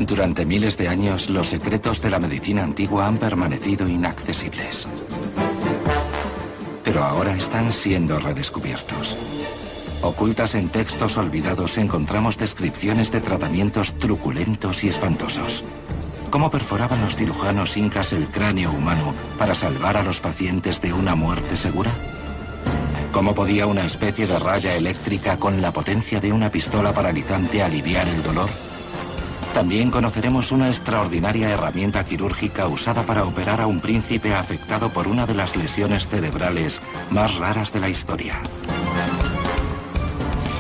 Durante miles de años, los secretos de la medicina antigua han permanecido inaccesibles. Pero ahora están siendo redescubiertos. Ocultas en textos olvidados encontramos descripciones de tratamientos truculentos y espantosos. ¿Cómo perforaban los cirujanos incas el cráneo humano para salvar a los pacientes de una muerte segura? ¿Cómo podía una especie de raya eléctrica con la potencia de una pistola paralizante aliviar el dolor? También conoceremos una extraordinaria herramienta quirúrgica usada para operar a un príncipe afectado por una de las lesiones cerebrales más raras de la historia.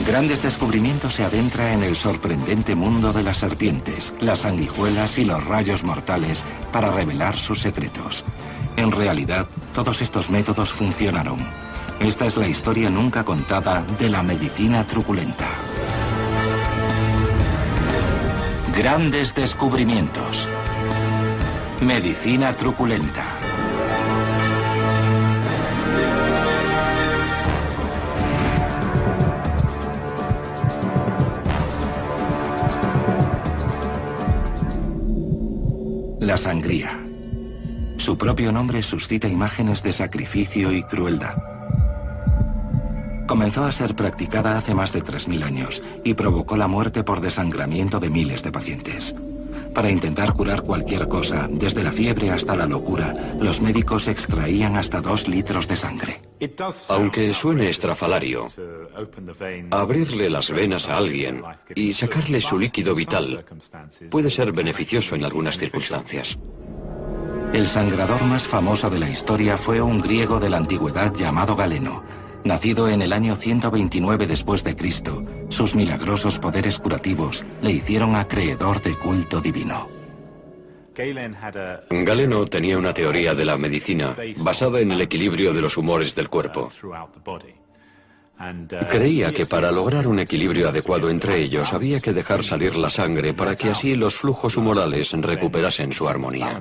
Grandes Descubrimientos se adentra en el sorprendente mundo de las serpientes, las sanguijuelas y los rayos mortales para revelar sus secretos. En realidad, todos estos métodos funcionaron. Esta es la historia nunca contada de la medicina truculenta. Grandes Descubrimientos. Medicina truculenta. La sangría. Su propio nombre suscita imágenes de sacrificio y crueldad. Comenzó a ser practicada hace más de 3000 años y provocó la muerte por desangramiento de miles de pacientes. Para intentar curar cualquier cosa, desde la fiebre hasta la locura, los médicos extraían hasta 2 litros de sangre. Aunque suene estrafalario, abrirle las venas a alguien y sacarle su líquido vital puede ser beneficioso en algunas circunstancias. El sangrador más famoso de la historia fue un griego de la antigüedad llamado Galeno. Nacido en el año 129 después de Cristo, sus milagrosos poderes curativos le hicieron acreedor de culto divino. Galeno tenía una teoría de la medicina basada en el equilibrio de los humores del cuerpo. Creía que para lograr un equilibrio adecuado entre ellos había que dejar salir la sangre para que así los flujos humorales recuperasen su armonía.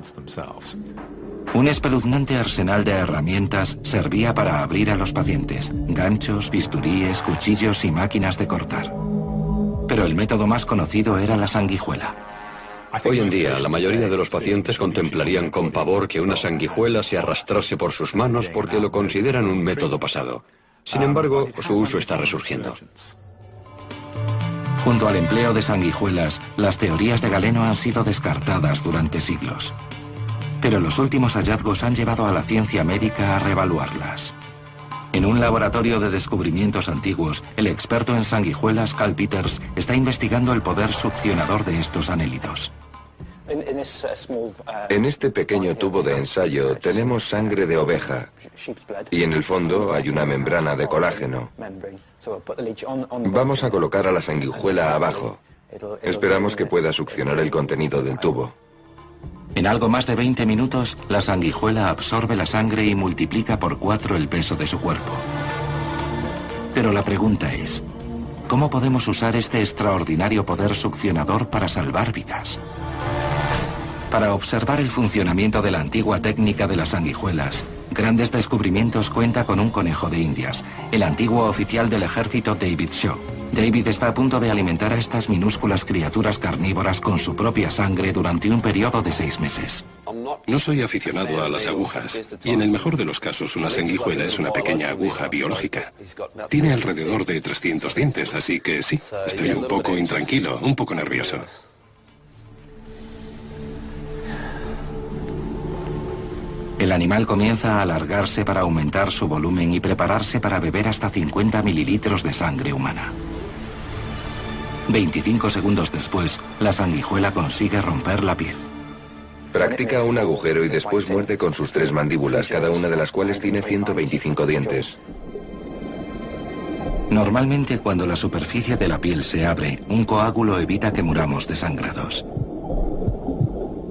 Un espeluznante arsenal de herramientas servía para abrir a los pacientes: ganchos, bisturíes, cuchillos y máquinas de cortar. Pero el método más conocido era la sanguijuela. Hoy en día, la mayoría de los pacientes contemplarían con pavor que una sanguijuela se arrastrase por sus manos porque lo consideran un método pasado. Sin embargo, su uso está resurgiendo. Junto al empleo de sanguijuelas, las teorías de Galeno han sido descartadas durante siglos. Pero los últimos hallazgos han llevado a la ciencia médica a reevaluarlas. En un laboratorio de descubrimientos antiguos, el experto en sanguijuelas, Carl Peters, está investigando el poder succionador de estos anélidos. En este pequeño tubo de ensayo tenemos sangre de oveja y en el fondo hay una membrana de colágeno. Vamos a colocar a la sanguijuela abajo. Esperamos que pueda succionar el contenido del tubo. En algo más de 20 minutos, la sanguijuela absorbe la sangre y multiplica por 4 el peso de su cuerpo. Pero la pregunta es, ¿cómo podemos usar este extraordinario poder succionador para salvar vidas? Para observar el funcionamiento de la antigua técnica de las sanguijuelas, Grandes Descubrimientos cuenta con un conejo de Indias, el antiguo oficial del ejército David Shaw. David está a punto de alimentar a estas minúsculas criaturas carnívoras con su propia sangre durante un periodo de 6 meses. No soy aficionado a las agujas, y en el mejor de los casos una sanguijuela es una pequeña aguja biológica. Tiene alrededor de 300 dientes, así que sí, estoy un poco intranquilo, un poco nervioso. El animal comienza a alargarse para aumentar su volumen y prepararse para beber hasta 50 mililitros de sangre humana. 25 segundos después, la sanguijuela consigue romper la piel. Practica un agujero y después muerde con sus 3 mandíbulas, cada una de las cuales tiene 125 dientes. Normalmente, cuando la superficie de la piel se abre, un coágulo evita que muramos desangrados.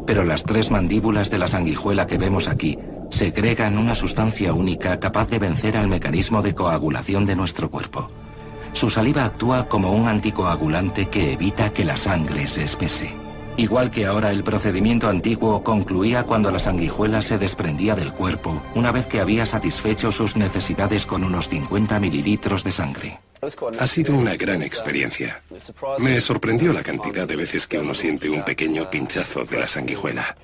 Pero las 3 mandíbulas de la sanguijuela que vemos aquí segregan una sustancia única capaz de vencer al mecanismo de coagulación de nuestro cuerpo. Su saliva actúa como un anticoagulante que evita que la sangre se espese. Igual que ahora, el procedimiento antiguo concluía cuando la sanguijuela se desprendía del cuerpo, una vez que había satisfecho sus necesidades con unos 50 mililitros de sangre. Ha sido una gran experiencia. Me sorprendió la cantidad de veces que uno siente un pequeño pinchazo de la sanguijuela.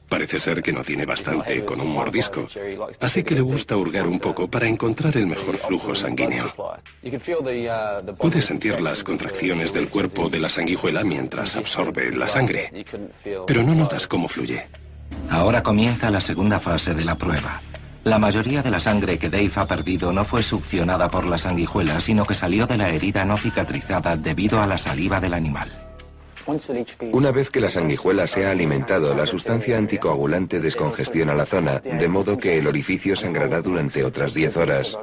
Parece ser que no tiene bastante con un mordisco, así que le gusta hurgar un poco para encontrar el mejor flujo sanguíneo. Puedes sentir las contracciones del cuerpo de la sanguijuela mientras absorbe la sangre, pero no notas cómo fluye. Ahora comienza la segunda fase de la prueba. La mayoría de la sangre que Dave ha perdido no fue succionada por la sanguijuela, sino que salió de la herida no cicatrizada debido a la saliva del animal. Una vez que la sanguijuela se ha alimentado, la sustancia anticoagulante descongestiona la zona, de modo que el orificio sangrará durante otras 10 horas.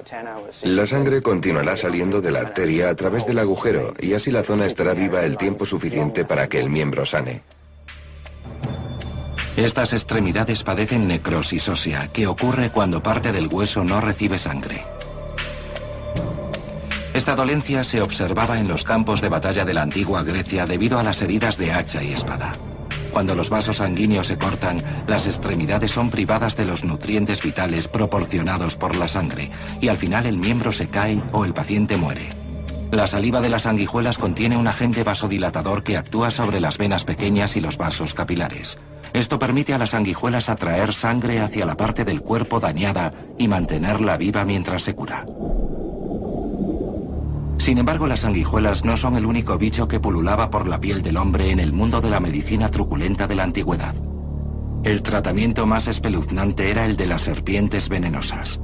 La sangre continuará saliendo de la arteria a través del agujero, y así la zona estará viva el tiempo suficiente para que el miembro sane. Estas extremidades padecen necrosis ósea, que ocurre cuando parte del hueso no recibe sangre. Esta dolencia se observaba en los campos de batalla de la antigua Grecia debido a las heridas de hacha y espada. Cuando los vasos sanguíneos se cortan, las extremidades son privadas de los nutrientes vitales proporcionados por la sangre, y al final el miembro se cae o el paciente muere. La saliva de las sanguijuelas contiene un agente vasodilatador que actúa sobre las venas pequeñas y los vasos capilares. Esto permite a las sanguijuelas atraer sangre hacia la parte del cuerpo dañada y mantenerla viva mientras se cura. Sin embargo, las sanguijuelas no son el único bicho que pululaba por la piel del hombre en el mundo de la medicina truculenta de la antigüedad. El tratamiento más espeluznante era el de las serpientes venenosas.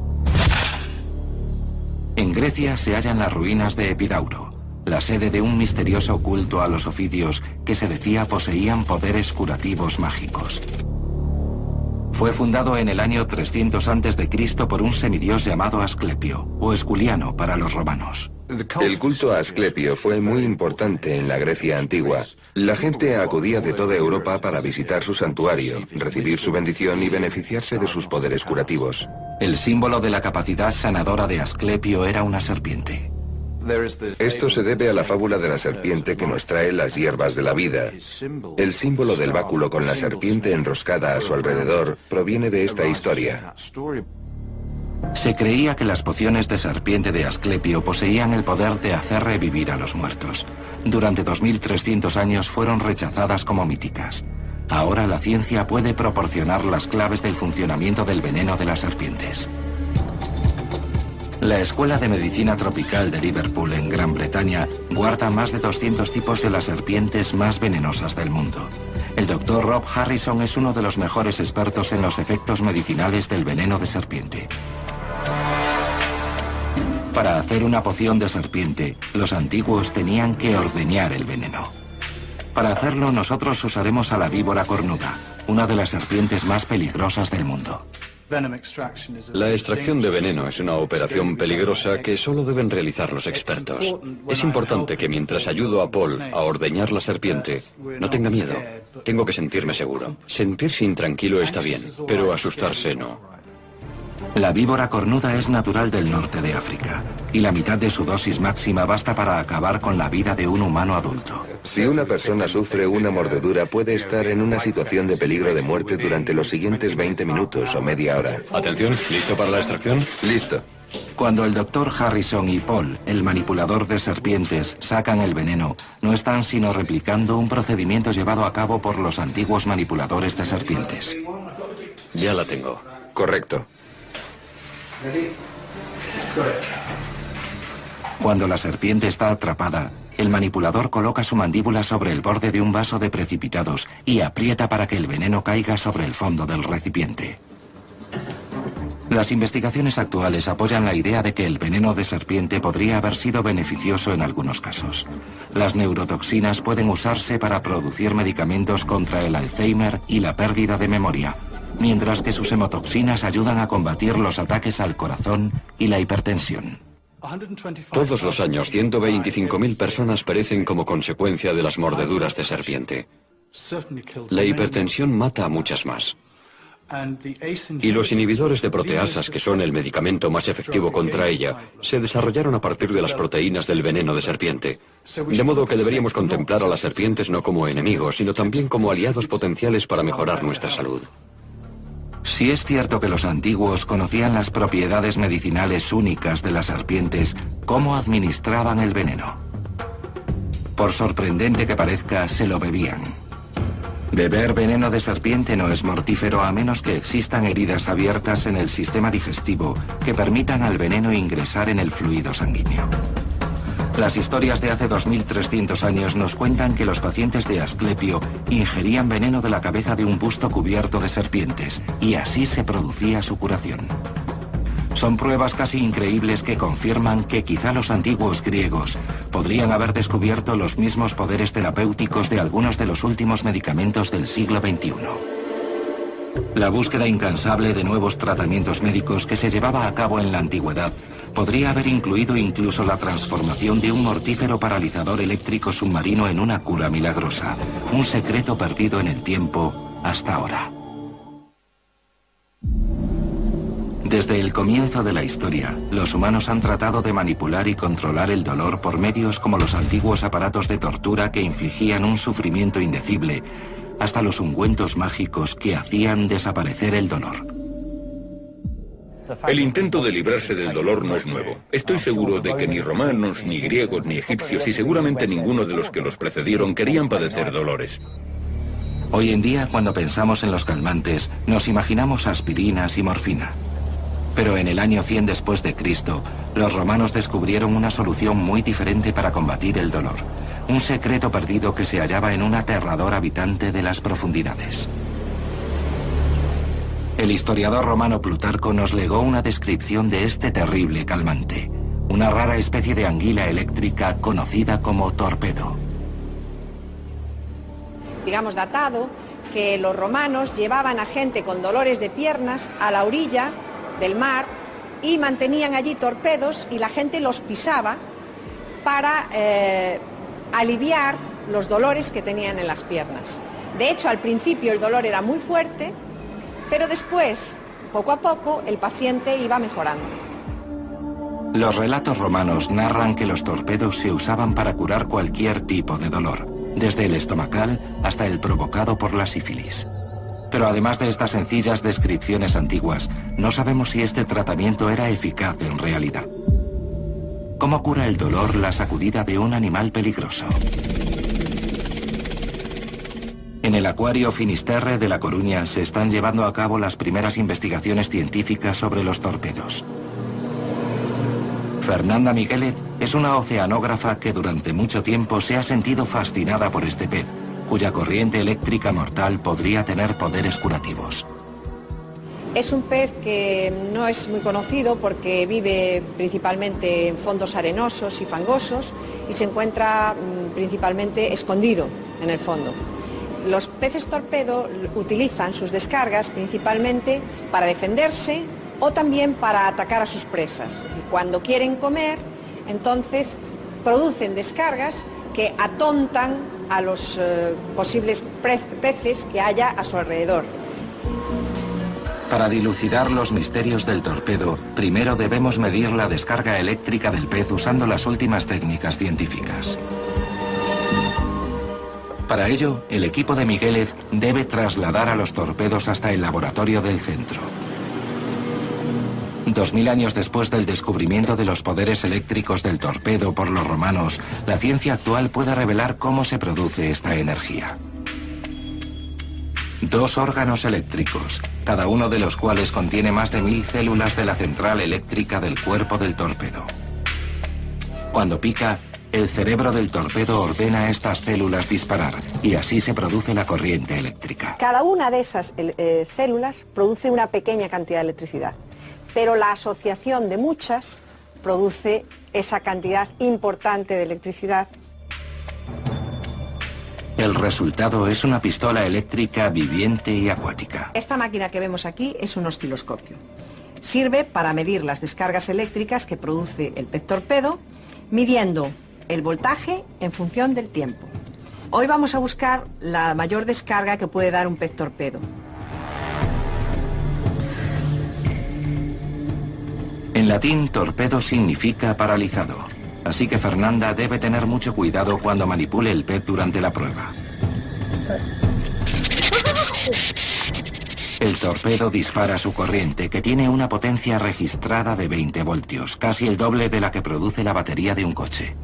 En Grecia se hallan las ruinas de Epidauro, la sede de un misterioso culto a los ofidios que se decía poseían poderes curativos mágicos. Fue fundado en el año 300 a.C. por un semidios llamado Asclepio, o Esculiano para los romanos. El culto a Asclepio fue muy importante en la Grecia antigua. La gente acudía de toda Europa para visitar su santuario, recibir su bendición y beneficiarse de sus poderes curativos. El símbolo de la capacidad sanadora de Asclepio era una serpiente. Esto se debe a la fábula de la serpiente que nos trae las hierbas de la vida. El símbolo del báculo con la serpiente enroscada a su alrededor proviene de esta historia. Se creía que las pociones de serpiente de Asclepio poseían el poder de hacer revivir a los muertos. Durante 2300 años fueron rechazadas como míticas. Ahora la ciencia puede proporcionar las claves del funcionamiento del veneno de las serpientes. La Escuela de Medicina Tropical de Liverpool, en Gran Bretaña, guarda más de 200 tipos de las serpientes más venenosas del mundo. El Dr. Rob Harrison es uno de los mejores expertos en los efectos medicinales del veneno de serpiente. Para hacer una poción de serpiente, los antiguos tenían que ordeñar el veneno. Para hacerlo, nosotros usaremos a la víbora cornuda, una de las serpientes más peligrosas del mundo. La extracción de veneno es una operación peligrosa que solo deben realizar los expertos. Es importante que mientras ayudo a Paul a ordeñar la serpiente, no tenga miedo. Tengo que sentirme seguro. Sentirse intranquilo está bien, pero asustarse no. La víbora cornuda es natural del norte de África, y la mitad de su dosis máxima basta para acabar con la vida de un humano adulto. Si una persona sufre una mordedura, puede estar en una situación de peligro de muerte durante los siguientes 20 minutos o media hora. Atención, ¿listo para la extracción? Listo. Cuando el Dr. Harrison y Paul, el manipulador de serpientes, sacan el veneno, no están sino replicando un procedimiento llevado a cabo por los antiguos manipuladores de serpientes. Ya la tengo. Correcto. Cuando la serpiente está atrapada, el manipulador coloca su mandíbula sobre el borde de un vaso de precipitados y aprieta para que el veneno caiga sobre el fondo del recipiente. Las investigaciones actuales apoyan la idea de que el veneno de serpiente podría haber sido beneficioso en algunos casos. Las neurotoxinas pueden usarse para producir medicamentos contra el Alzheimer y la pérdida de memoria, mientras que sus hemotoxinas ayudan a combatir los ataques al corazón y la hipertensión. Todos los años, 125.000 personas perecen como consecuencia de las mordeduras de serpiente. La hipertensión mata a muchas más. Y los inhibidores de proteasas, que son el medicamento más efectivo contra ella, se desarrollaron a partir de las proteínas del veneno de serpiente. De modo que deberíamos contemplar a las serpientes no como enemigos, sino también como aliados potenciales para mejorar nuestra salud. Si es cierto que los antiguos conocían las propiedades medicinales únicas de las serpientes, ¿cómo administraban el veneno? Por sorprendente que parezca, se lo bebían. Beber veneno de serpiente no es mortífero a menos que existan heridas abiertas en el sistema digestivo que permitan al veneno ingresar en el fluido sanguíneo. Las historias de hace 2300 años nos cuentan que los pacientes de Asclepio ingerían veneno de la cabeza de un busto cubierto de serpientes y así se producía su curación. Son pruebas casi increíbles que confirman que quizá los antiguos griegos podrían haber descubierto los mismos poderes terapéuticos de algunos de los últimos medicamentos del siglo XXI. La búsqueda incansable de nuevos tratamientos médicos que se llevaba a cabo en la antigüedad podría haber incluido incluso la transformación de un mortífero paralizador eléctrico submarino en una cura milagrosa, un secreto perdido en el tiempo hasta ahora. Desde el comienzo de la historia, los humanos han tratado de manipular y controlar el dolor por medios como los antiguos aparatos de tortura que infligían un sufrimiento indecible, hasta los ungüentos mágicos que hacían desaparecer el dolor. El intento de librarse del dolor no es nuevo. Estoy seguro de que ni romanos, ni griegos, ni egipcios, y seguramente ninguno de los que los precedieron querían padecer dolores. Hoy en día, cuando pensamos en los calmantes, nos imaginamos aspirinas y morfina. Pero en el año 100 después de Cristo, los romanos descubrieron una solución muy diferente para combatir el dolor. Un secreto perdido que se hallaba en un aterrador habitante de las profundidades. El historiador romano Plutarco nos legó una descripción de este terrible calmante, una rara especie de anguila eléctrica conocida como torpedo. Digamos datado que los romanos llevaban a gente con dolores de piernas a la orilla del mar y mantenían allí torpedos y la gente los pisaba para aliviar los dolores que tenían en las piernas. De hecho, al principio el dolor era muy fuerte, pero después, poco a poco, el paciente iba mejorando. Los relatos romanos narran que los torpedos se usaban para curar cualquier tipo de dolor, desde el estomacal hasta el provocado por la sífilis. Pero además de estas sencillas descripciones antiguas, no sabemos si este tratamiento era eficaz en realidad. ¿Cómo cura el dolor la sacudida de un animal peligroso? En el Acuario Finisterre de La Coruña se están llevando a cabo las primeras investigaciones científicas sobre los torpedos. Fernanda Miguélez es una oceanógrafa que durante mucho tiempo se ha sentido fascinada por este pez, cuya corriente eléctrica mortal podría tener poderes curativos. Es un pez que no es muy conocido porque vive principalmente en fondos arenosos y fangosos y se encuentra principalmente escondido en el fondo. Los peces torpedo utilizan sus descargas principalmente para defenderse o también para atacar a sus presas. Es decir, cuando quieren comer, entonces producen descargas que atontan a los posibles peces que haya a su alrededor. Para dilucidar los misterios del torpedo, primero debemos medir la descarga eléctrica del pez usando las últimas técnicas científicas. Para ello, el equipo de Miguélez debe trasladar a los torpedos hasta el laboratorio del centro. 2000 años después del descubrimiento de los poderes eléctricos del torpedo por los romanos, la ciencia actual puede revelar cómo se produce esta energía. Dos órganos eléctricos, cada uno de los cuales contiene más de 1000 células de la central eléctrica del cuerpo del torpedo. Cuando pica, el cerebro del torpedo ordena a estas células disparar y así se produce la corriente eléctrica. Cada una de esas células produce una pequeña cantidad de electricidad, pero la asociación de muchas produce esa cantidad importante de electricidad. El resultado es una pistola eléctrica viviente y acuática. Esta máquina que vemos aquí es un osciloscopio. Sirve para medir las descargas eléctricas que produce el pez torpedo, midiendo el voltaje en función del tiempo. Hoy vamos a buscar la mayor descarga que puede dar un pez torpedo. En latín, torpedo significa paralizado, así que Fernanda debe tener mucho cuidado cuando manipule el pez durante la prueba. El torpedo dispara su corriente, que tiene una potencia registrada de 20 voltios, casi el doble de la que produce la batería de un coche.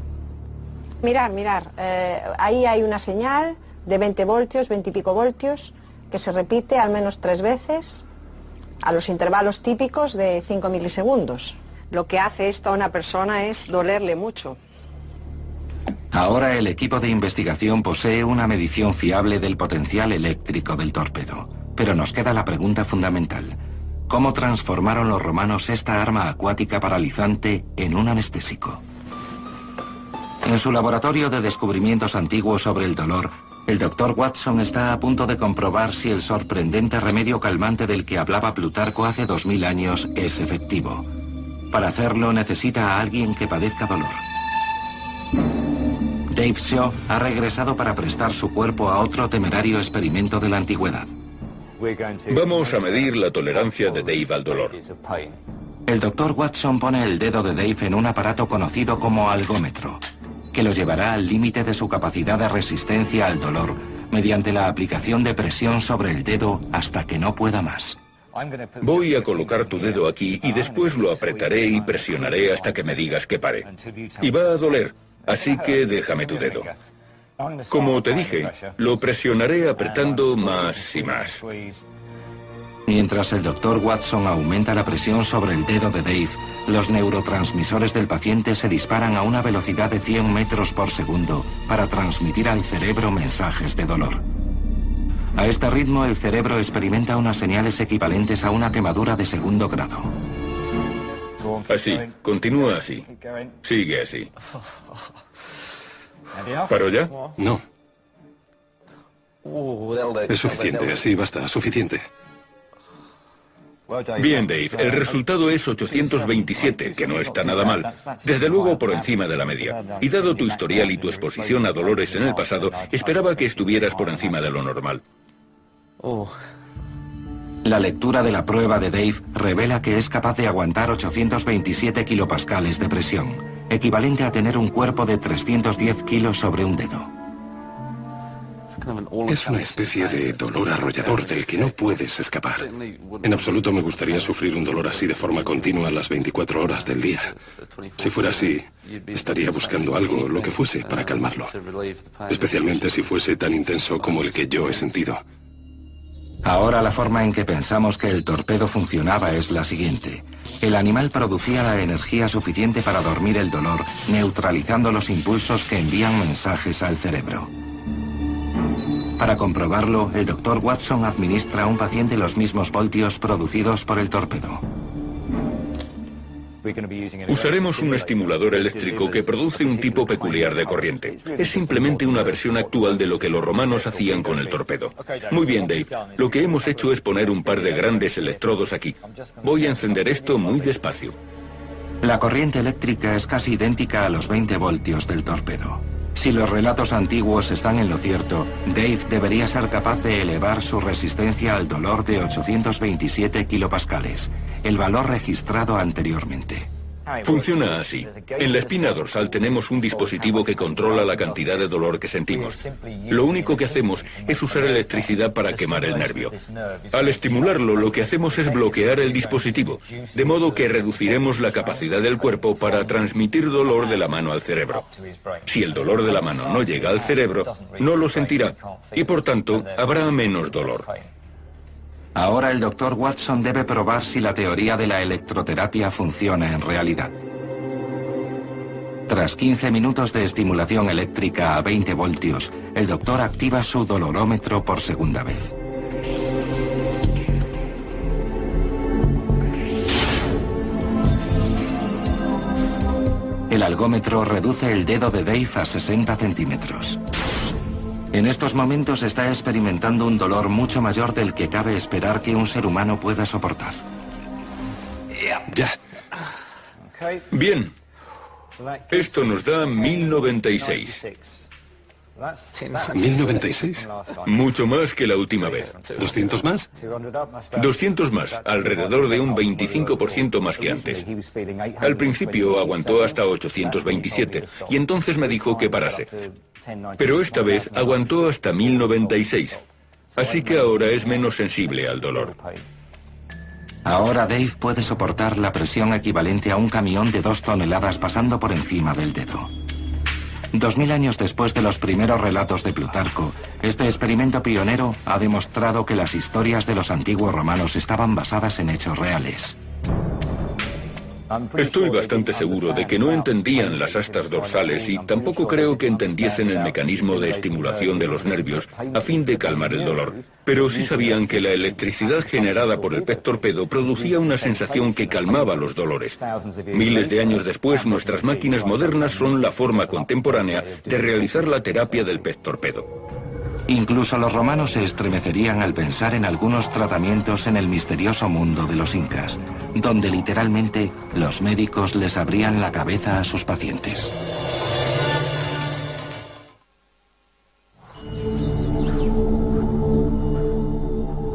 Mirar, ahí hay una señal de 20 voltios, 20 y pico voltios, que se repite al menos 3 veces a los intervalos típicos de 5 milisegundos. Lo que hace esto a una persona es dolerle mucho. Ahora el equipo de investigación posee una medición fiable del potencial eléctrico del torpedo. Pero nos queda la pregunta fundamental. ¿Cómo transformaron los romanos esta arma acuática paralizante en un anestésico? En su laboratorio de descubrimientos antiguos sobre el dolor, el Dr. Watson está a punto de comprobar si el sorprendente remedio calmante del que hablaba Plutarco hace 2000 años es efectivo. Para hacerlo necesita a alguien que padezca dolor. Dave Shaw ha regresado para prestar su cuerpo a otro temerario experimento de la antigüedad. Vamos a medir la tolerancia de Dave al dolor. El Dr. Watson pone el dedo de Dave en un aparato conocido como algómetro, que lo llevará al límite de su capacidad de resistencia al dolor mediante la aplicación de presión sobre el dedo hasta que no pueda más. Voy a colocar tu dedo aquí y después lo apretaré y presionaré hasta que me digas que pare. Y va a doler, así que déjame tu dedo. Como te dije, lo presionaré apretando más y más. Mientras el Dr. Watson aumenta la presión sobre el dedo de Dave, los neurotransmisores del paciente se disparan a una velocidad de 100 metros por segundo para transmitir al cerebro mensajes de dolor. A este ritmo, el cerebro experimenta unas señales equivalentes a una quemadura de segundo grado. Así, continúa así. Sigue así. ¿Paro ya? No. Es suficiente, así basta, suficiente. Bien, Dave, el resultado es 827, que no está nada mal. Desde luego por encima de la media. Y dado tu historial y tu exposición a dolores en el pasado, esperaba que estuvieras por encima de lo normal. La lectura de la prueba de Dave revela que es capaz de aguantar 827 kilopascales de presión, equivalente a tener un cuerpo de 310 kilos sobre un dedo. Es una especie de dolor arrollador del que no puedes escapar. En absoluto me gustaría sufrir un dolor así de forma continua las 24 horas del día. Si fuera así, estaría buscando algo, lo que fuese, para calmarlo. Especialmente si fuese tan intenso como el que yo he sentido. Ahora la forma en que pensamos que el torpedo funcionaba es la siguiente. El animal producía la energía suficiente para dormir el dolor, neutralizando los impulsos que envían mensajes al cerebro. Para comprobarlo, el Dr. Watson administra a un paciente los mismos voltios producidos por el torpedo. Usaremos un estimulador eléctrico que produce un tipo peculiar de corriente. Es simplemente una versión actual de lo que los romanos hacían con el torpedo. Muy bien, Dave. Lo que hemos hecho es poner un par de grandes electrodos aquí. Voy a encender esto muy despacio. La corriente eléctrica es casi idéntica a los 20 voltios del torpedo. Si los relatos antiguos están en lo cierto, Dave debería ser capaz de elevar su resistencia al dolor de 827 kilopascales, el valor registrado anteriormente. Funciona así. En la espina dorsal tenemos un dispositivo que controla la cantidad de dolor que sentimos. Lo único que hacemos es usar electricidad para quemar el nervio. Al estimularlo, lo que hacemos es bloquear el dispositivo, de modo que reduciremos la capacidad del cuerpo para transmitir dolor de la mano al cerebro. Si el dolor de la mano no llega al cerebro, no lo sentirá, y por tanto, habrá menos dolor. Ahora el Dr. Watson debe probar si la teoría de la electroterapia funciona en realidad. Tras 15 minutos de estimulación eléctrica a 20 voltios, el doctor activa su dolorómetro por segunda vez. El algómetro reduce el dedo de Dave a 60 centímetros. En estos momentos está experimentando un dolor mucho mayor del que cabe esperar que un ser humano pueda soportar. Ya. Bien. Esto nos da 1096. ¿1096? Mucho más que la última vez. ¿200 más? 200 más, alrededor de un 25% más que antes. Al principio aguantó hasta 827 y entonces me dijo que parase. Pero esta vez aguantó hasta 1096. así que ahora es menos sensible al dolor. Ahora Dave puede soportar la presión equivalente a un camión de 2 toneladas pasando por encima del dedo. 2000 años después de los primeros relatos de Plutarco, este experimento pionero ha demostrado que las historias de los antiguos romanos estaban basadas en hechos reales. Estoy bastante seguro de que no entendían las astas dorsales y tampoco creo que entendiesen el mecanismo de estimulación de los nervios a fin de calmar el dolor. Pero sí sabían que la electricidad generada por el pez torpedo producía una sensación que calmaba los dolores. Miles de años después, nuestras máquinas modernas son la forma contemporánea de realizar la terapia del pez torpedo. Incluso los romanos se estremecerían al pensar en algunos tratamientos en el misterioso mundo de los incas, donde literalmente los médicos les abrían la cabeza a sus pacientes.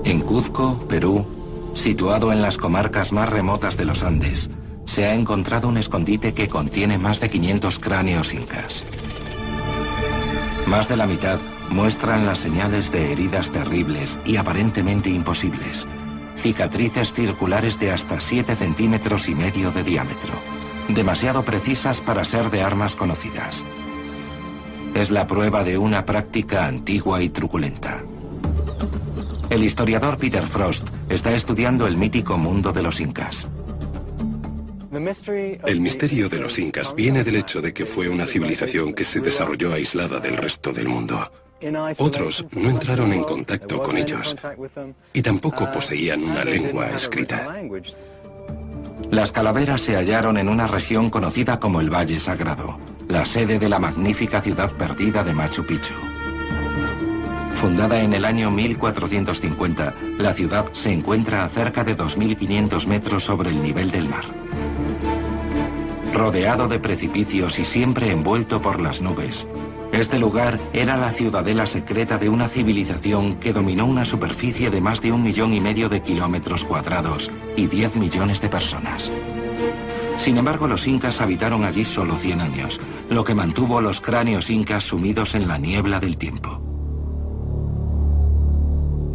En Cuzco, Perú, situado en las comarcas más remotas de los Andes, se ha encontrado un escondite que contiene más de 500 cráneos incas. Más de la mitad muestran las señales de heridas terribles y aparentemente imposibles. Cicatrices circulares de hasta 7,5 centímetros de diámetro. Demasiado precisas para ser de armas conocidas. Es la prueba de una práctica antigua y truculenta. El historiador Peter Frost está estudiando el mítico mundo de los incas. El misterio de los incas viene del hecho de que fue una civilización que se desarrolló aislada del resto del mundo. Otros no entraron en contacto con ellos y tampoco poseían una lengua escrita. Las calaveras se hallaron en una región conocida como el Valle Sagrado, la sede de la magnífica ciudad perdida de Machu Picchu. Fundada en el año 1450, la ciudad se encuentra a cerca de 2.500 metros sobre el nivel del mar. Rodeado de precipicios y siempre envuelto por las nubes, este lugar era la ciudadela secreta de una civilización que dominó una superficie de más de 1,5 millones de kilómetros cuadrados y 10 millones de personas. Sin embargo, los incas habitaron allí solo 100 años, lo que mantuvo a los cráneos incas sumidos en la niebla del tiempo.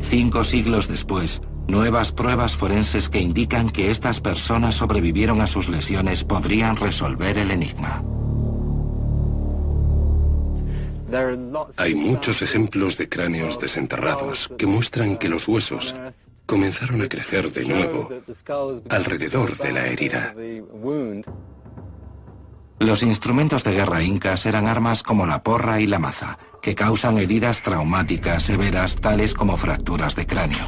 5 siglos después, nuevas pruebas forenses que indican que estas personas sobrevivieron a sus lesiones podrían resolver el enigma. Hay muchos ejemplos de cráneos desenterrados que muestran que los huesos comenzaron a crecer de nuevo alrededor de la herida. Los instrumentos de guerra incas eran armas como la porra y la maza, que causan heridas traumáticas severas tales como fracturas de cráneo.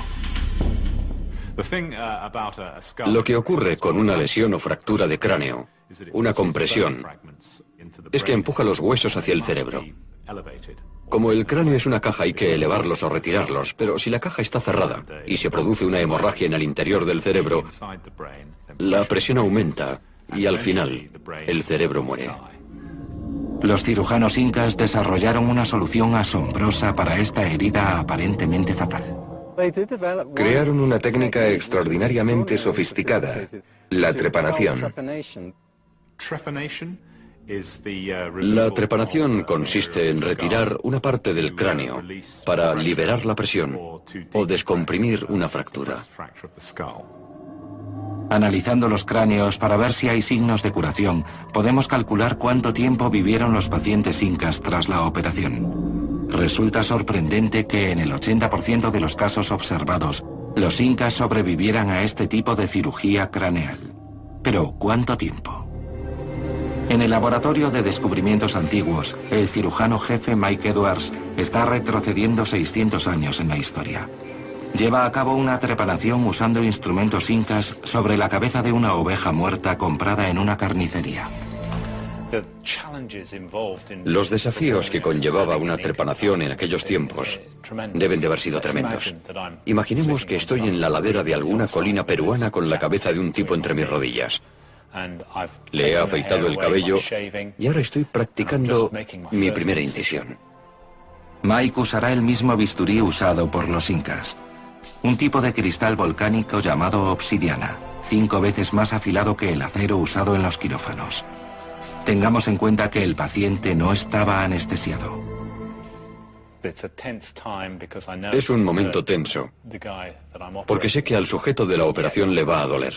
Lo que ocurre con una lesión o fractura de cráneo, una compresión, es que empuja los huesos hacia el cerebro. Como el cráneo es una caja, hay que elevarlos o retirarlos, pero si la caja está cerrada y se produce una hemorragia en el interior del cerebro, la presión aumenta y al final el cerebro muere. Los cirujanos incas desarrollaron una solución asombrosa para esta herida aparentemente fatal. Crearon una técnica extraordinariamente sofisticada, la trepanación. La trepanación consiste en retirar una parte del cráneo para liberar la presión o descomprimir una fractura. Analizando los cráneos para ver si hay signos de curación, podemos calcular cuánto tiempo vivieron los pacientes incas tras la operación. Resulta sorprendente que en el 80% de los casos observados, los incas sobrevivieran a este tipo de cirugía craneal. Pero, ¿cuánto tiempo? En el Laboratorio de Descubrimientos Antiguos, el cirujano jefe Mike Edwards está retrocediendo 600 años en la historia. Lleva a cabo una trepanación usando instrumentos incas sobre la cabeza de una oveja muerta comprada en una carnicería. Los desafíos que conllevaba una trepanación en aquellos tiempos deben de haber sido tremendos. Imaginemos que estoy en la ladera de alguna colina peruana con la cabeza de un tipo entre mis rodillas. Le he afeitado el cabello y ahora estoy practicando mi primera incisión. Mike usará el mismo bisturí usado por los incas. Un tipo de cristal volcánico llamado obsidiana, 5 veces más afilado que el acero usado en los quirófanos. Tengamos en cuenta que el paciente no estaba anestesiado. Es un momento tenso, porque sé que al sujeto de la operación le va a doler,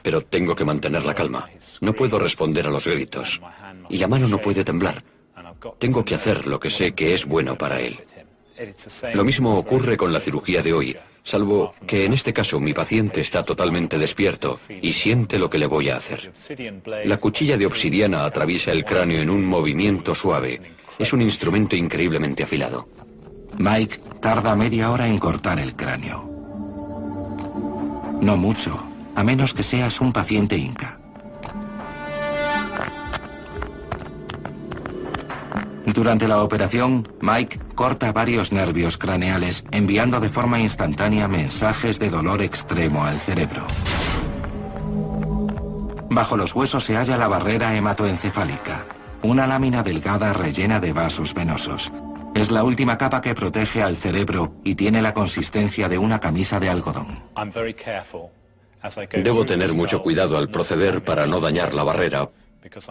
pero tengo que mantener la calma. No puedo responder a los gritos, y la mano no puede temblar. Tengo que hacer lo que sé que es bueno para él. Lo mismo ocurre con la cirugía de hoy, salvo que en este caso mi paciente está totalmente despierto y siente lo que le voy a hacer. La cuchilla de obsidiana atraviesa el cráneo en un movimiento suave. Es un instrumento increíblemente afilado. Mike tarda media hora en cortar el cráneo. No mucho, a menos que seas un paciente inca. Durante la operación, Mike corta varios nervios craneales, enviando de forma instantánea mensajes de dolor extremo al cerebro. Bajo los huesos se halla la barrera hematoencefálica, una lámina delgada rellena de vasos venosos. Es la última capa que protege al cerebro y tiene la consistencia de una camisa de algodón. Debo tener mucho cuidado al proceder para no dañar la barrera,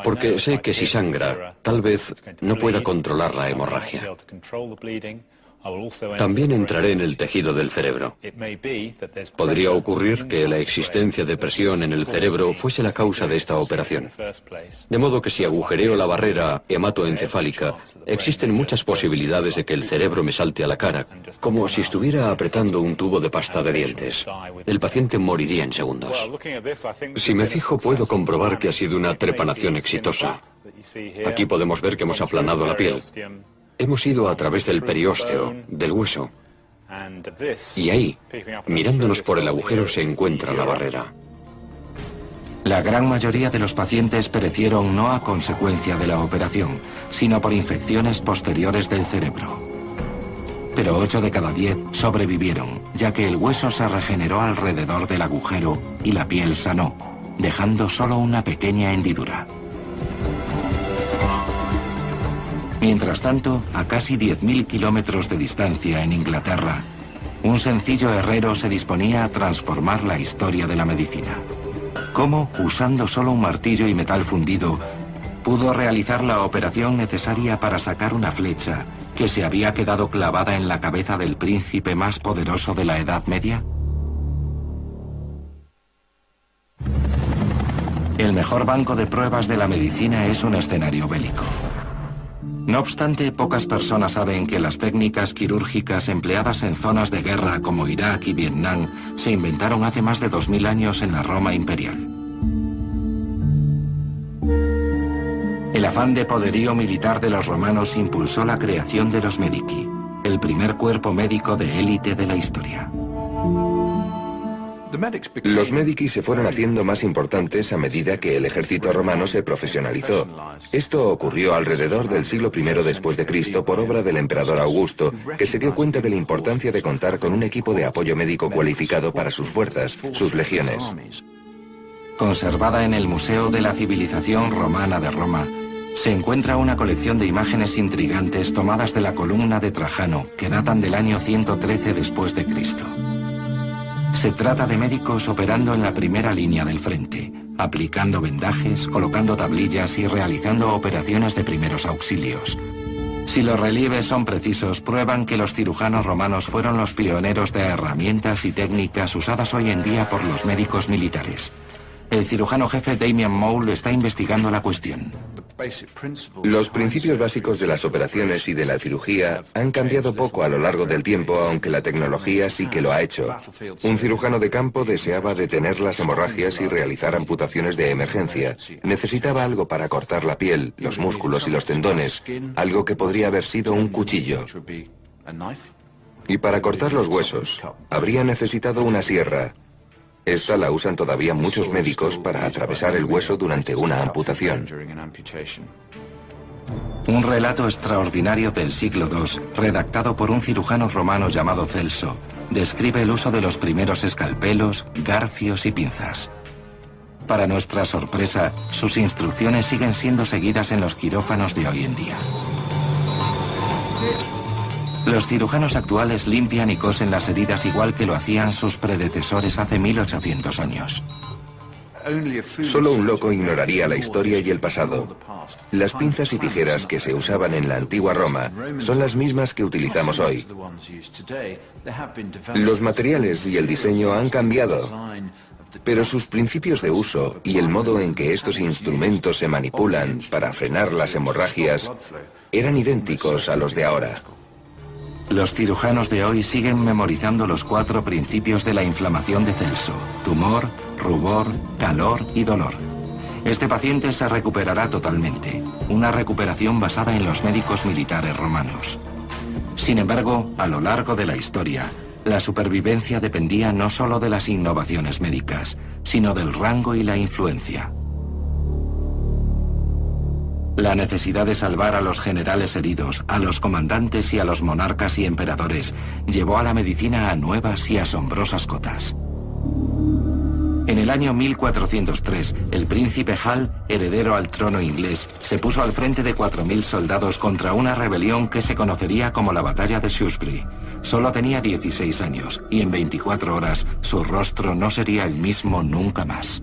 porque sé que si sangra, tal vez no pueda controlar la hemorragia. También entraré en el tejido del cerebro. Podría ocurrir que la existencia de presión en el cerebro fuese la causa de esta operación. De modo que si agujereo la barrera hematoencefálica, existen muchas posibilidades de que el cerebro me salte a la cara, como si estuviera apretando un tubo de pasta de dientes. El paciente moriría en segundos. Si me fijo, puedo comprobar que ha sido una trepanación exitosa. Aquí podemos ver que hemos aplanado la piel. Hemos ido a través del periósteo, del hueso, y ahí, mirándonos por el agujero, se encuentra la barrera. La gran mayoría de los pacientes perecieron no a consecuencia de la operación, sino por infecciones posteriores del cerebro. Pero 8 de cada 10 sobrevivieron, ya que el hueso se regeneró alrededor del agujero y la piel sanó, dejando solo una pequeña hendidura. Mientras tanto, a casi 10.000 kilómetros de distancia en Inglaterra, un sencillo herrero se disponía a transformar la historia de la medicina. ¿Cómo, usando solo un martillo y metal fundido, pudo realizar la operación necesaria para sacar una flecha que se había quedado clavada en la cabeza del príncipe más poderoso de la Edad Media? El mejor banco de pruebas de la medicina es un escenario bélico. No obstante, pocas personas saben que las técnicas quirúrgicas empleadas en zonas de guerra como Irak y Vietnam se inventaron hace más de 2000 años en la Roma imperial. El afán de poderío militar de los romanos impulsó la creación de los Medici, el primer cuerpo médico de élite de la historia. Los Medici se fueron haciendo más importantes a medida que el ejército romano se profesionalizó. Esto ocurrió alrededor del siglo I después de Cristo por obra del emperador Augusto, que se dio cuenta de la importancia de contar con un equipo de apoyo médico cualificado para sus fuerzas, sus legiones. Conservada en el Museo de la Civilización Romana de Roma, se encuentra una colección de imágenes intrigantes tomadas de la columna de Trajano, que datan del año 113 después de Cristo. Se trata de médicos operando en la primera línea del frente, aplicando vendajes, colocando tablillas y realizando operaciones de primeros auxilios. Si los relieves son precisos, prueban que los cirujanos romanos fueron los pioneros de herramientas y técnicas usadas hoy en día por los médicos militares. El cirujano jefe Damian Mole está investigando la cuestión. Los principios básicos de las operaciones y de la cirugía han cambiado poco a lo largo del tiempo, aunque la tecnología sí que lo ha hecho. Un cirujano de campo deseaba detener las hemorragias y realizar amputaciones de emergencia. Necesitaba algo para cortar la piel, los músculos y los tendones, algo que podría haber sido un cuchillo. Y para cortar los huesos, habría necesitado una sierra. Esta la usan todavía muchos médicos para atravesar el hueso durante una amputación. Un relato extraordinario del siglo II, redactado por un cirujano romano llamado Celso, describe el uso de los primeros escalpelos, garfios y pinzas. Para nuestra sorpresa, sus instrucciones siguen siendo seguidas en los quirófanos de hoy en día. Los cirujanos actuales limpian y cosen las heridas igual que lo hacían sus predecesores hace 1800 años. Solo un loco ignoraría la historia y el pasado. Las pinzas y tijeras que se usaban en la antigua Roma son las mismas que utilizamos hoy. Los materiales y el diseño han cambiado, pero sus principios de uso y el modo en que estos instrumentos se manipulan para frenar las hemorragias eran idénticos a los de ahora. Los cirujanos de hoy siguen memorizando los 4 principios de la inflamación de Celso: tumor, rubor, calor y dolor. Este paciente se recuperará totalmente, una recuperación basada en los médicos militares romanos. Sin embargo, a lo largo de la historia, la supervivencia dependía no solo de las innovaciones médicas, sino del rango y la influencia. La necesidad de salvar a los generales heridos, a los comandantes y a los monarcas y emperadores llevó a la medicina a nuevas y asombrosas cotas. En el año 1403, el príncipe Hal, heredero al trono inglés, se puso al frente de 4.000 soldados contra una rebelión que se conocería como la Batalla de Shrewsbury. Solo tenía 16 años y en 24 horas su rostro no sería el mismo nunca más.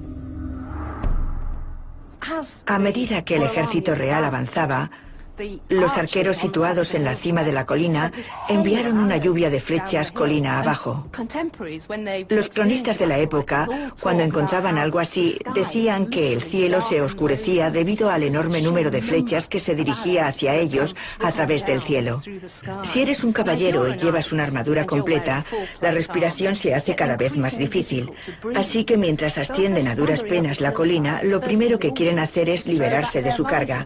A medida que el ejército real avanzaba, los arqueros situados en la cima de la colina enviaron una lluvia de flechas colina abajo. Los cronistas de la época, cuando encontraban algo así, decían que el cielo se oscurecía debido al enorme número de flechas que se dirigía hacia ellos a través del cielo. Si eres un caballero y llevas una armadura completa, la respiración se hace cada vez más difícil. Así que mientras ascienden a duras penas la colina, lo primero que quieren hacer es liberarse de su carga.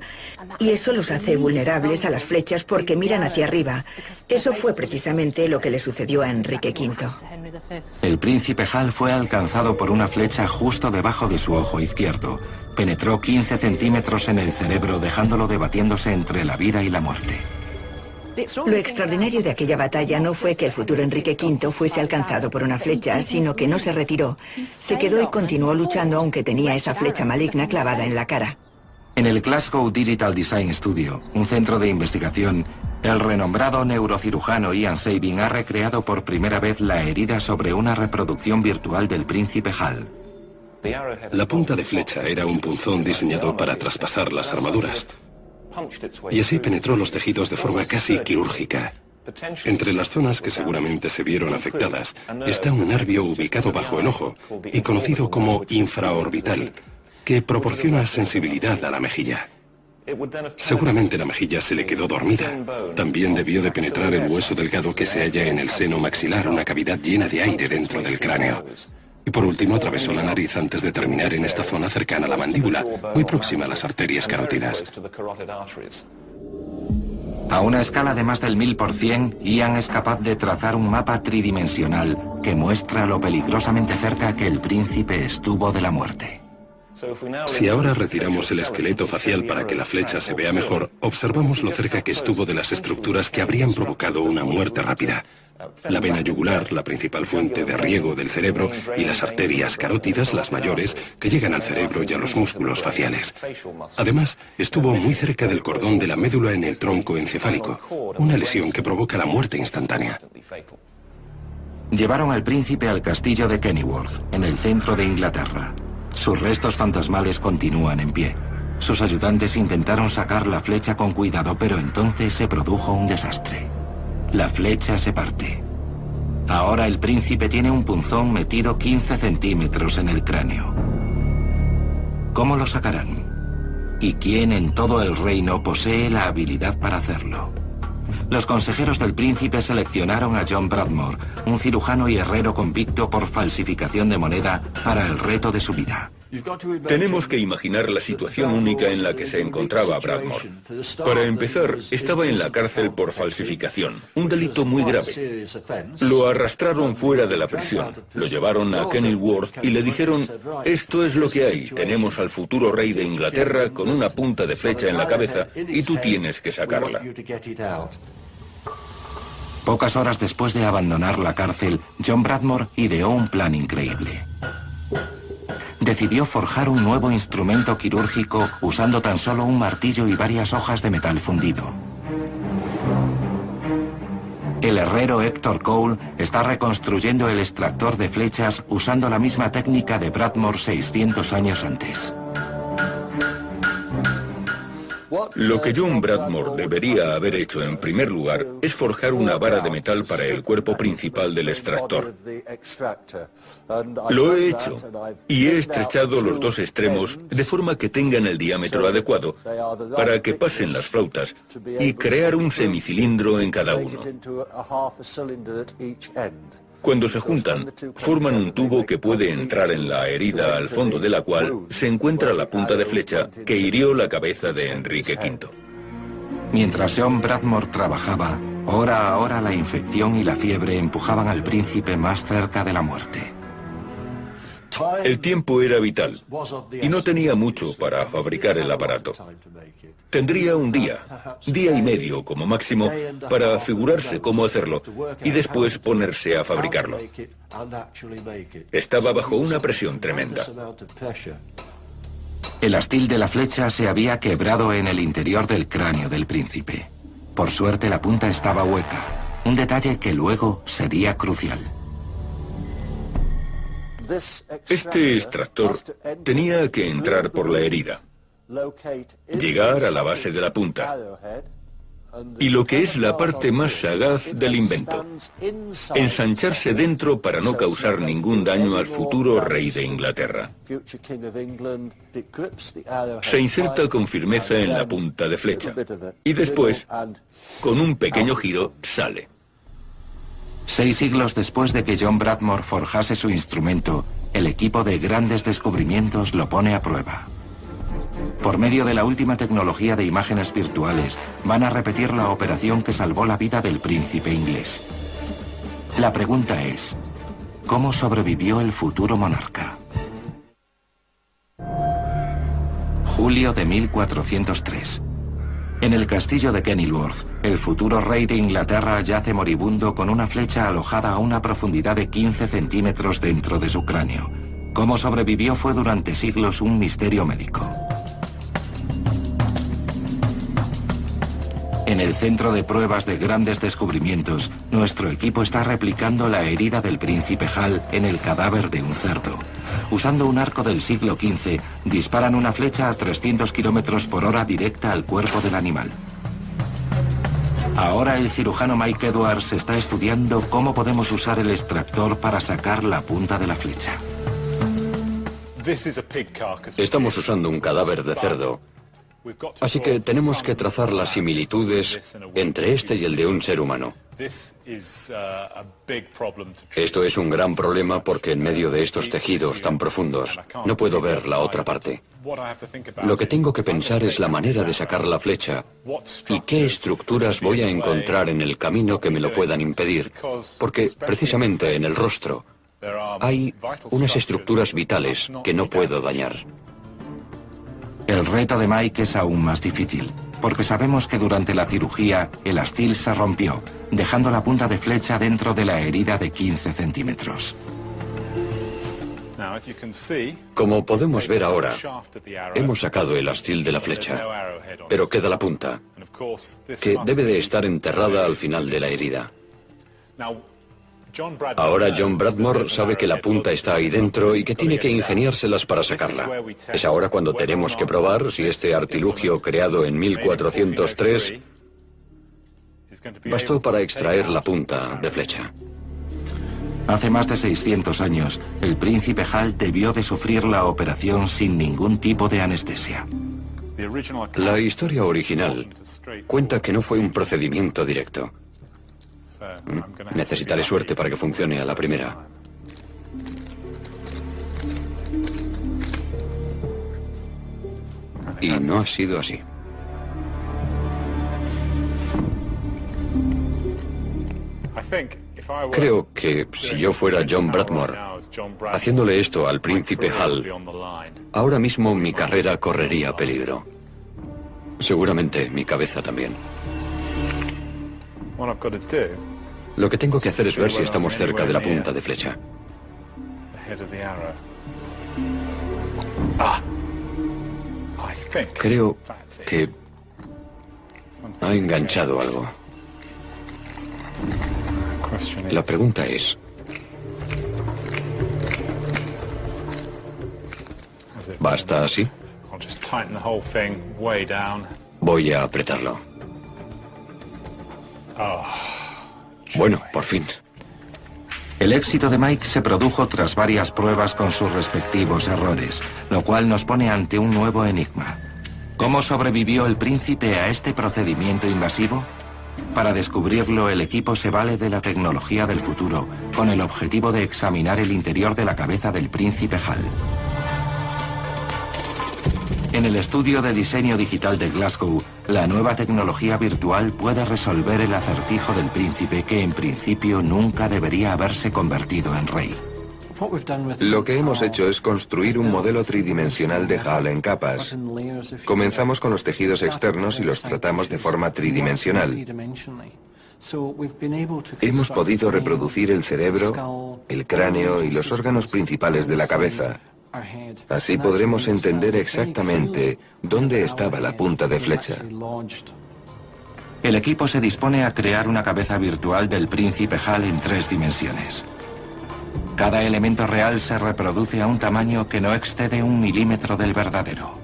Y eso los hace vulnerables a las flechas porque miran hacia arriba. Eso fue precisamente lo que le sucedió a Enrique V. El príncipe Hal fue alcanzado por una flecha justo debajo de su ojo izquierdo. Penetró 15 centímetros en el cerebro, dejándolo debatiéndose entre la vida y la muerte. Lo extraordinario de aquella batalla no fue que el futuro Enrique V fuese alcanzado por una flecha, sino que no se retiró. Se quedó y continuó luchando aunque tenía esa flecha maligna clavada en la cara. En el Glasgow Digital Design Studio, un centro de investigación, el renombrado neurocirujano Ian Sabin ha recreado por primera vez la herida sobre una reproducción virtual del príncipe Hal. La punta de flecha era un punzón diseñado para traspasar las armaduras, y así penetró los tejidos de forma casi quirúrgica. Entre las zonas que seguramente se vieron afectadas está un nervio ubicado bajo el ojo y conocido como infraorbital, que proporciona sensibilidad a la mejilla. Seguramente la mejilla se le quedó dormida. También debió de penetrar el hueso delgado que se halla en el seno maxilar, una cavidad llena de aire dentro del cráneo. Y por último atravesó la nariz antes de terminar en esta zona cercana a la mandíbula, muy próxima a las arterias carótidas. A una escala de más del 1000%, Ian es capaz de trazar un mapa tridimensional que muestra lo peligrosamente cerca que el príncipe estuvo de la muerte. Si ahora retiramos el esqueleto facial para que la flecha se vea mejor, observamos lo cerca que estuvo de las estructuras que habrían provocado una muerte rápida. La vena yugular, la principal fuente de riego del cerebro, y las arterias carótidas, las mayores, que llegan al cerebro y a los músculos faciales. Además, estuvo muy cerca del cordón de la médula en el tronco encefálico, una lesión que provoca la muerte instantánea. Llevaron al príncipe al castillo de Kenilworth, en el centro de Inglaterra. Sus restos fantasmales continúan en pie. Sus ayudantes intentaron sacar la flecha con cuidado, pero entonces se produjo un desastre. La flecha se parte. Ahora el príncipe tiene un punzón metido 15 centímetros en el cráneo. ¿Cómo lo sacarán? ¿Y quién en todo el reino posee la habilidad para hacerlo? Los consejeros del príncipe seleccionaron a John Bradmore, un cirujano y herrero convicto por falsificación de moneda, para el reto de su vida. Tenemos que imaginar la situación única en la que se encontraba Bradmore. Para empezar, estaba en la cárcel por falsificación, un delito muy grave. Lo arrastraron fuera de la prisión, lo llevaron a Kenilworth y le dijeron: esto es lo que hay, tenemos al futuro rey de Inglaterra con una punta de flecha en la cabeza y tú tienes que sacarla. Pocas horas después de abandonar la cárcel, John Bradmore ideó un plan increíble. Decidió forjar un nuevo instrumento quirúrgico usando tan solo un martillo y varias hojas de metal fundido. El herrero Héctor Cole está reconstruyendo el extractor de flechas usando la misma técnica de Bradmore 600 años antes. Lo que John Bradmore debería haber hecho en primer lugar es forjar una vara de metal para el cuerpo principal del extractor. Lo he hecho y he estrechado los dos extremos de forma que tengan el diámetro adecuado para que pasen las flautas y crear un semicilindro en cada uno. Cuando se juntan, forman un tubo que puede entrar en la herida al fondo de la cual se encuentra la punta de flecha que hirió la cabeza de Enrique V. Mientras John Bradmore trabajaba, hora a hora la infección y la fiebre empujaban al príncipe más cerca de la muerte. El tiempo era vital y no tenía mucho para fabricar el aparato. Tendría un día y medio como máximo para figurarse cómo hacerlo y después ponerse a fabricarlo. Estaba bajo una presión tremenda. El astil de la flecha se había quebrado en el interior del cráneo del príncipe. Por suerte la punta estaba hueca, un detalle que luego sería crucial. Este extractor tenía que entrar por la herida, llegar a la base de la punta y lo que es la parte más sagaz del invento, ensancharse dentro para no causar ningún daño al futuro rey de Inglaterra. Se inserta con firmeza en la punta de flecha y después, con un pequeño giro, sale. 6 siglos después de que John Bradmore forjase su instrumento, el equipo de grandes descubrimientos lo pone a prueba. Por medio de la última tecnología de imágenes virtuales, van a repetir la operación que salvó la vida del príncipe inglés. La pregunta es, ¿cómo sobrevivió el futuro monarca? Julio de 1403. En el castillo de Kenilworth, el futuro rey de Inglaterra yace moribundo con una flecha alojada a una profundidad de 15 centímetros dentro de su cráneo. Cómo sobrevivió fue durante siglos un misterio médico. En el centro de pruebas de grandes descubrimientos, nuestro equipo está replicando la herida del príncipe Hal en el cadáver de un cerdo. Usando un arco del siglo XV, disparan una flecha a 300 kilómetros por hora directa al cuerpo del animal. Ahora el cirujano Mike Edwards está estudiando cómo podemos usar el extractor para sacar la punta de la flecha. Estamos usando un cadáver de cerdo, así que tenemos que trazar las similitudes entre este y el de un ser humano. Esto es un gran problema porque en medio de estos tejidos tan profundos no puedo ver la otra parte. Lo que tengo que pensar es la manera de sacar la flecha y qué estructuras voy a encontrar en el camino que me lo puedan impedir, porque precisamente en el rostro hay unas estructuras vitales que no puedo dañar. El reto de Mike es aún más difícil, porque sabemos que durante la cirugía el astil se rompió, dejando la punta de flecha dentro de la herida de 15 centímetros. Como podemos ver ahora, hemos sacado el astil de la flecha, pero queda la punta, que debe de estar enterrada al final de la herida. Ahora John Bradmore sabe que la punta está ahí dentro y que tiene que ingeniárselas para sacarla. Es ahora cuando tenemos que probar si este artilugio creado en 1403 bastó para extraer la punta de flecha. Hace más de 600 años, el príncipe Hal debió de sufrir la operación sin ningún tipo de anestesia. La historia original cuenta que no fue un procedimiento directo. Necesitaré suerte para que funcione a la primera. Y no ha sido así. Creo que si yo fuera John Bradmore, haciéndole esto al príncipe Hal, ahora mismo mi carrera correría peligro. Seguramente mi cabeza también. Lo que tengo que hacer es ver si estamos cerca de la punta de flecha. Creo que ha enganchado algo. La pregunta es, ¿basta así? Voy a apretarlo. Bueno, por fin. El éxito de Mike se produjo tras varias pruebas con sus respectivos errores, lo cual nos pone ante un nuevo enigma. ¿Cómo sobrevivió el príncipe a este procedimiento invasivo? Para descubrirlo, el equipo se vale de la tecnología del futuro, con el objetivo de examinar el interior de la cabeza del príncipe Hal. En el estudio de diseño digital de Glasgow, la nueva tecnología virtual puede resolver el acertijo del príncipe que en principio nunca debería haberse convertido en rey. Lo que hemos hecho es construir un modelo tridimensional de Hal en capas. Comenzamos con los tejidos externos y los tratamos de forma tridimensional. Hemos podido reproducir el cerebro, el cráneo y los órganos principales de la cabeza. Así podremos entender exactamente dónde estaba la punta de flecha. El equipo se dispone a crear una cabeza virtual del príncipe Hal en 3 dimensiones. Cada elemento real se reproduce a un tamaño que no excede 1 milímetro del verdadero.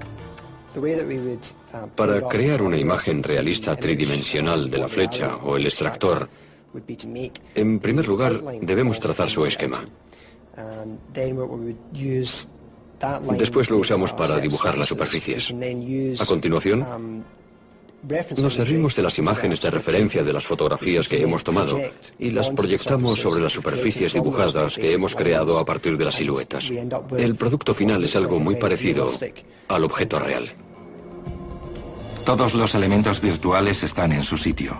Para crear una imagen realista tridimensional de la flecha o el extractor, en primer lugar debemos trazar su esquema. Después lo usamos para dibujar las superficies. A continuación, nos servimos de las imágenes de referencia de las fotografías que hemos tomado y las proyectamos sobre las superficies dibujadas que hemos creado a partir de las siluetas. El producto final es algo muy parecido al objeto real. Todos los elementos virtuales están en su sitio.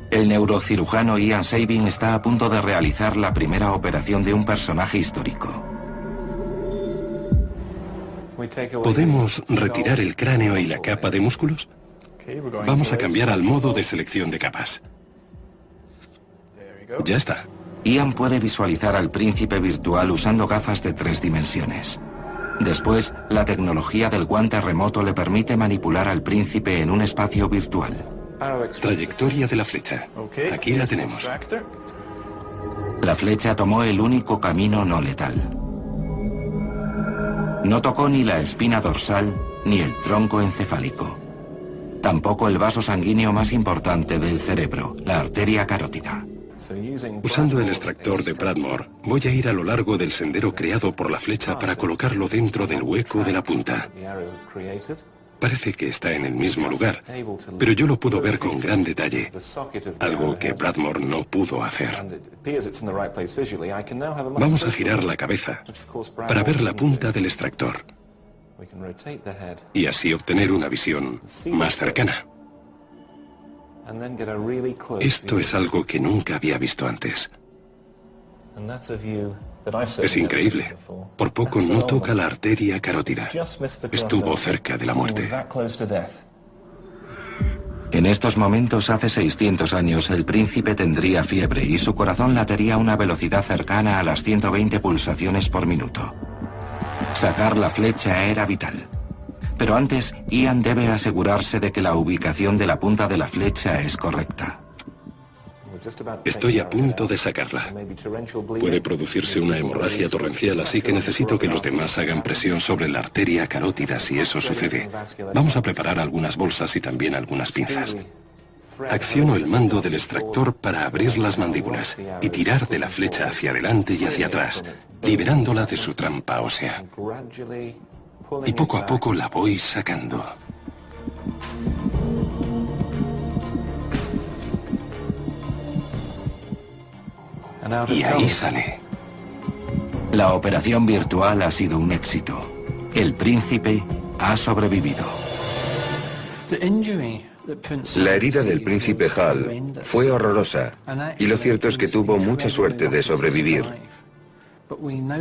El neurocirujano Ian Sabin está a punto de realizar la primera operación de un personaje histórico. ¿Podemos retirar el cráneo y la capa de músculos? Vamos a cambiar al modo de selección de capas. Ya está. Ian puede visualizar al príncipe virtual usando gafas de 3 dimensiones. Después, la tecnología del guante remoto le permite manipular al príncipe en un espacio virtual. Trayectoria de la flecha. Aquí la tenemos. La flecha tomó el único camino no letal. No tocó ni la espina dorsal ni el tronco encefálico. Tampoco el vaso sanguíneo más importante del cerebro, la arteria carótida. Usando el extractor de Bradmore, voy a ir a lo largo del sendero creado por la flecha para colocarlo dentro del hueco de la punta. Parece que está en el mismo lugar, pero yo lo puedo ver con gran detalle, algo que Bradmore no pudo hacer. Vamos a girar la cabeza para ver la punta del extractor y así obtener una visión más cercana. Esto es algo que nunca había visto antes. Es increíble. Por poco no toca la arteria carótida. Estuvo cerca de la muerte. En estos momentos, hace 600 años, el príncipe tendría fiebre y su corazón latería a una velocidad cercana a las 120 pulsaciones por minuto. Sacar la flecha era vital. Pero antes, Ian debe asegurarse de que la ubicación de la punta de la flecha es correcta. Estoy a punto de sacarla. Puede producirse una hemorragia torrencial, así que necesito que los demás hagan presión sobre la arteria carótida si eso sucede. Vamos a preparar algunas bolsas y también algunas pinzas. Acciono el mando del extractor para abrir las mandíbulas y tirar de la flecha hacia adelante y hacia atrás, liberándola de su trampa ósea. Y poco a poco la voy sacando. Y ahí sale. La operación virtual ha sido un éxito. El príncipe ha sobrevivido. La herida del príncipe Hal fue horrorosa y lo cierto es que tuvo mucha suerte de sobrevivir.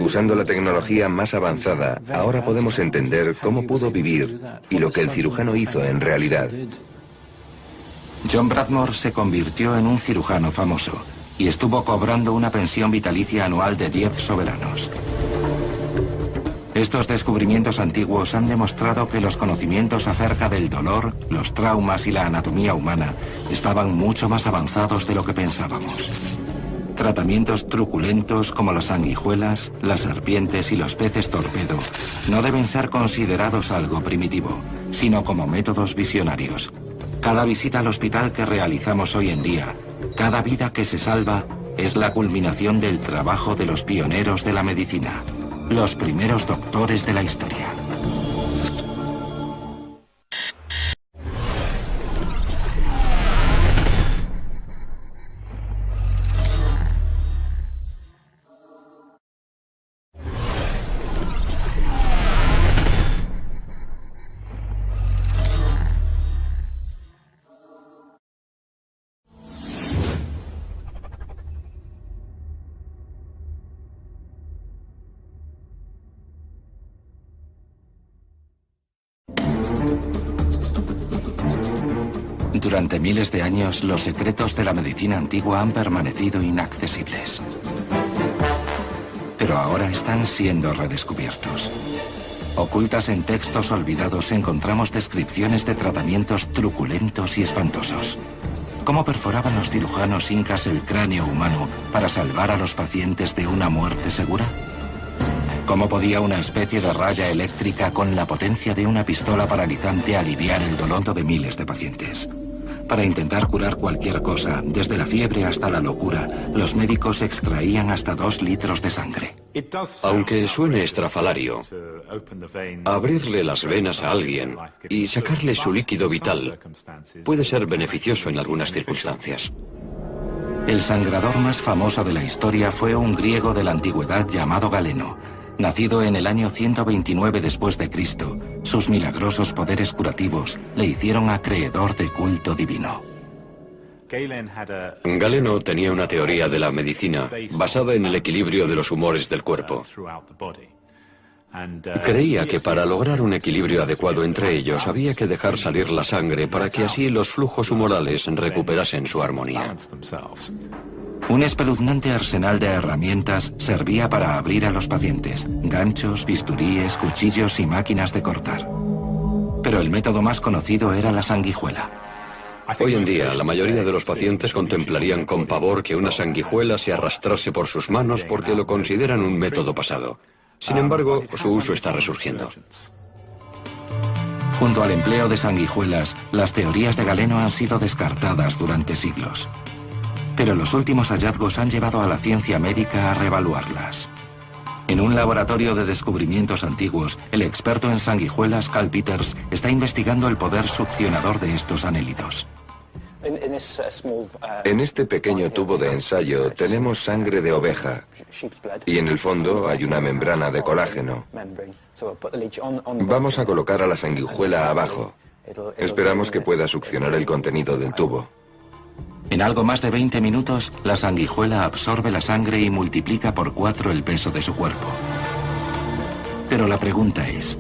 Usando la tecnología más avanzada, ahora podemos entender cómo pudo vivir y lo que el cirujano hizo en realidad. John Bradmore se convirtió en un cirujano famoso y estuvo cobrando una pensión vitalicia anual de 10 soberanos. Estos descubrimientos antiguos han demostrado que los conocimientos acerca del dolor, los traumas y la anatomía humana estaban mucho más avanzados de lo que pensábamos. Tratamientos truculentos como las sanguijuelas, las serpientes y los peces torpedo no deben ser considerados algo primitivo, sino como métodos visionarios. Cada visita al hospital que realizamos hoy en día, cada vida que se salva, es la culminación del trabajo de los pioneros de la medicina, los primeros doctores de la historia. Durante miles de años, los secretos de la medicina antigua han permanecido inaccesibles. Pero ahora están siendo redescubiertos. Ocultas en textos olvidados encontramos descripciones de tratamientos truculentos y espantosos. ¿Cómo perforaban los cirujanos incas el cráneo humano para salvar a los pacientes de una muerte segura? ¿Cómo podía una especie de raya eléctrica con la potencia de una pistola paralizante aliviar el dolor de miles de pacientes? Para intentar curar cualquier cosa, desde la fiebre hasta la locura, los médicos extraían hasta 2 litros de sangre. Aunque suene estrafalario, abrirle las venas a alguien y sacarle su líquido vital puede ser beneficioso en algunas circunstancias. El sangrador más famoso de la historia fue un griego de la antigüedad llamado Galeno. Nacido en el año 129 después de Cristo, sus milagrosos poderes curativos le hicieron acreedor de culto divino. Galeno tenía una teoría de la medicina basada en el equilibrio de los humores del cuerpo. Creía que para lograr un equilibrio adecuado entre ellos había que dejar salir la sangre para que así los flujos humorales recuperasen su armonía. Un espeluznante arsenal de herramientas servía para abrir a los pacientes: ganchos, bisturíes, cuchillos y máquinas de cortar. Pero el método más conocido era la sanguijuela. Hoy en día, la mayoría de los pacientes contemplarían con pavor que una sanguijuela se arrastrase por sus manos porque lo consideran un método pasado. Sin embargo, su uso está resurgiendo. Junto al empleo de sanguijuelas, las teorías de Galeno han sido descartadas durante siglos. Pero los últimos hallazgos han llevado a la ciencia médica a reevaluarlas. En un laboratorio de descubrimientos antiguos, el experto en sanguijuelas, Carl Peters, está investigando el poder succionador de estos anélidos. En este pequeño tubo de ensayo tenemos sangre de oveja y en el fondo hay una membrana de colágeno. Vamos a colocar a la sanguijuela abajo. Esperamos que pueda succionar el contenido del tubo. En algo más de 20 minutos, la sanguijuela absorbe la sangre y multiplica por 4 el peso de su cuerpo. Pero la pregunta es,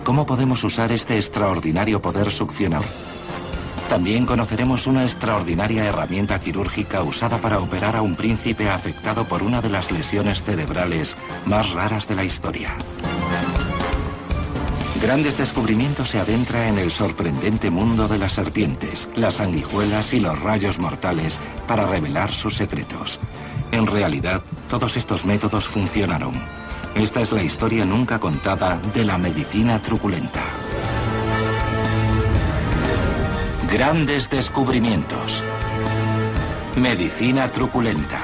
¿cómo podemos usar este extraordinario poder succionador? También conoceremos una extraordinaria herramienta quirúrgica usada para operar a un príncipe afectado por una de las lesiones cerebrales más raras de la historia. Grandes Descubrimientos se adentra en el sorprendente mundo de las serpientes, las sanguijuelas y los rayos mortales para revelar sus secretos. En realidad, todos estos métodos funcionaron. Esta es la historia nunca contada de la medicina truculenta. Grandes Descubrimientos. Medicina truculenta.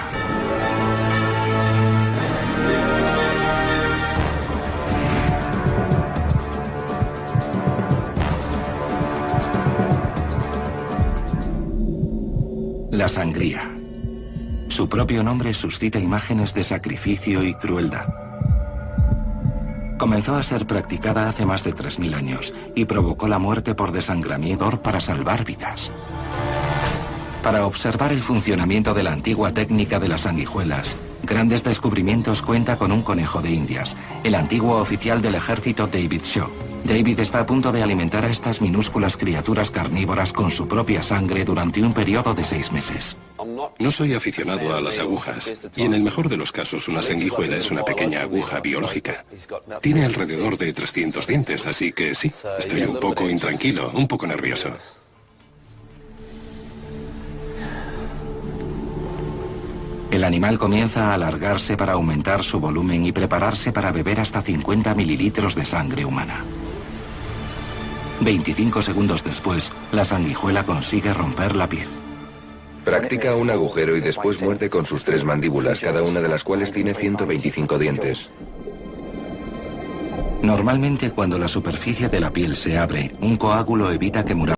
La sangría. Su propio nombre suscita imágenes de sacrificio y crueldad. Comenzó a ser practicada hace más de 3000 años y provocó la muerte por desangramiento para salvar vidas. Para observar el funcionamiento de la antigua técnica de las sanguijuelas, Grandes Descubrimientos cuenta con un conejo de Indias, el antiguo oficial del ejército David Shaw. David está a punto de alimentar a estas minúsculas criaturas carnívoras con su propia sangre durante un periodo de 6 meses. No soy aficionado a las agujas, y en el mejor de los casos una sanguijuela es una pequeña aguja biológica. Tiene alrededor de 300 dientes, así que sí, estoy un poco intranquilo, un poco nervioso. El animal comienza a alargarse para aumentar su volumen y prepararse para beber hasta 50 mililitros de sangre humana. 25 segundos después, la sanguijuela consigue romper la piel. Practica un agujero y después muerde con sus 3 mandíbulas, cada una de las cuales tiene 125 dientes. Normalmente, cuando la superficie de la piel se abre, un coágulo evita que muramos.